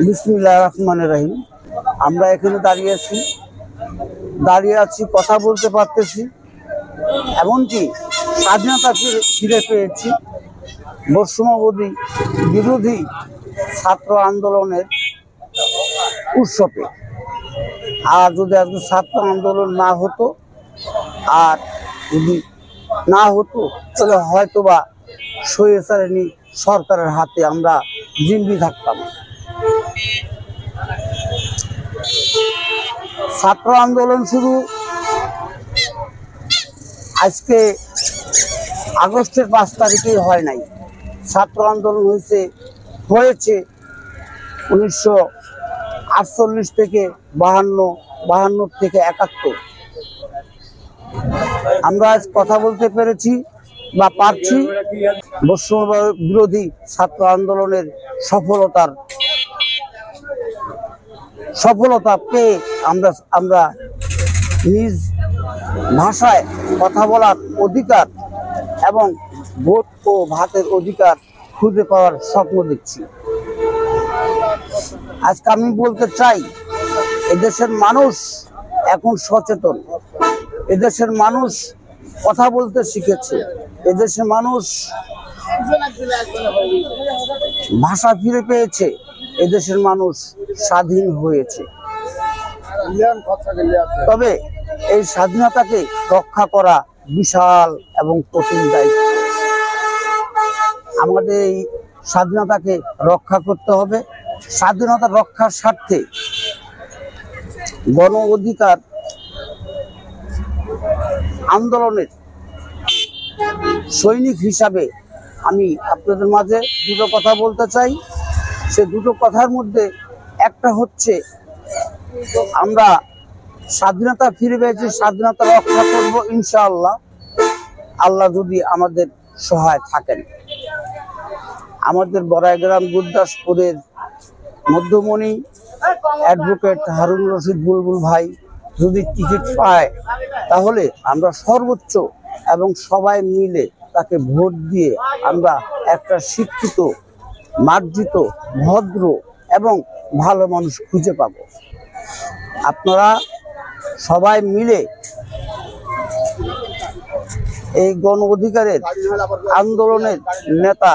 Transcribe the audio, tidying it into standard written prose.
বিসমিল্লাহির রহমানির রহিম। আমরা এখানে দাঁড়িয়ে আছি, কথা বলতে পারতেছি, এমনকি স্বাধীনতা ফিরে পেয়েছি বৈষম্যবাদী বিরোধী ছাত্র আন্দোলনের উৎসবে। আর যদি আজকে ছাত্র আন্দোলন না হতো, আর যদি না হতো, তাহলে হয়তোবা স্বৈরাচারী সরকারের হাতে আমরা জিম্মি থাকতাম। ছাত্র আন্দোলন শুরু আজকে আগস্টের 5 তারিখেই হয় নাই। ছাত্র আন্দোলন হয়েছে 1948 থেকে 52 থেকে 71। আমরা আজ কথা বলতে পেরেছি বা পারছি বৈষম্য বিরোধী ছাত্র আন্দোলনের সফলতা পেয়ে আমরা নিজ ভাষায় কথা বলার অধিকার এবং ভোট ও ভাতের অধিকার খুঁজে পাওয়ার স্বপ্ন দেখছি। আজকে আমি বলতে চাই, এদেশের মানুষ এখন সচেতন, এদেশের মানুষ কথা বলতে শিখেছে, এদেশের মানুষ ভাষা ফিরে পেয়েছে, এদেশের মানুষ স্বাধীন হয়েছে। তবে এই স্বাধীনতাকে রক্ষা করা বিশাল এবং কঠিন দায়িত্ব। আমাদের এই স্বাধীনতাকে রক্ষা করতে হবে। স্বাধীনতা রক্ষার স্বার্থে গণ অধিকার আন্দোলনের সৈনিক হিসাবে আমি আপনাদের মাঝে দুটো কথা বলতে চাই। সে দুটো কথার মধ্যে একটা হচ্ছে, আমরা স্বাধীনতা ফিরে পেয়েছি, স্বাধীনতা রক্ষা করব ইনশাআল্লাহ, আল্লাহ যদি আমাদের সহায় থাকেন। আমাদের বড়াইগ্রাম গুরদাসপুরের মধ্যমণি অ্যাডভোকেট হারুন রশিদ বুলবুল ভাই যদি টিকিট পায়, তাহলে আমরা সর্বোচ্চ এবং সবাই মিলে তাকে ভোট দিয়ে আমরা একটা শিক্ষিত, মার্জিত, ভদ্র এবং ভালো মানুষ খুঁজে পাব। আপনারা সবাই মিলে এই গণ অধিকারের আন্দোলনের নেতা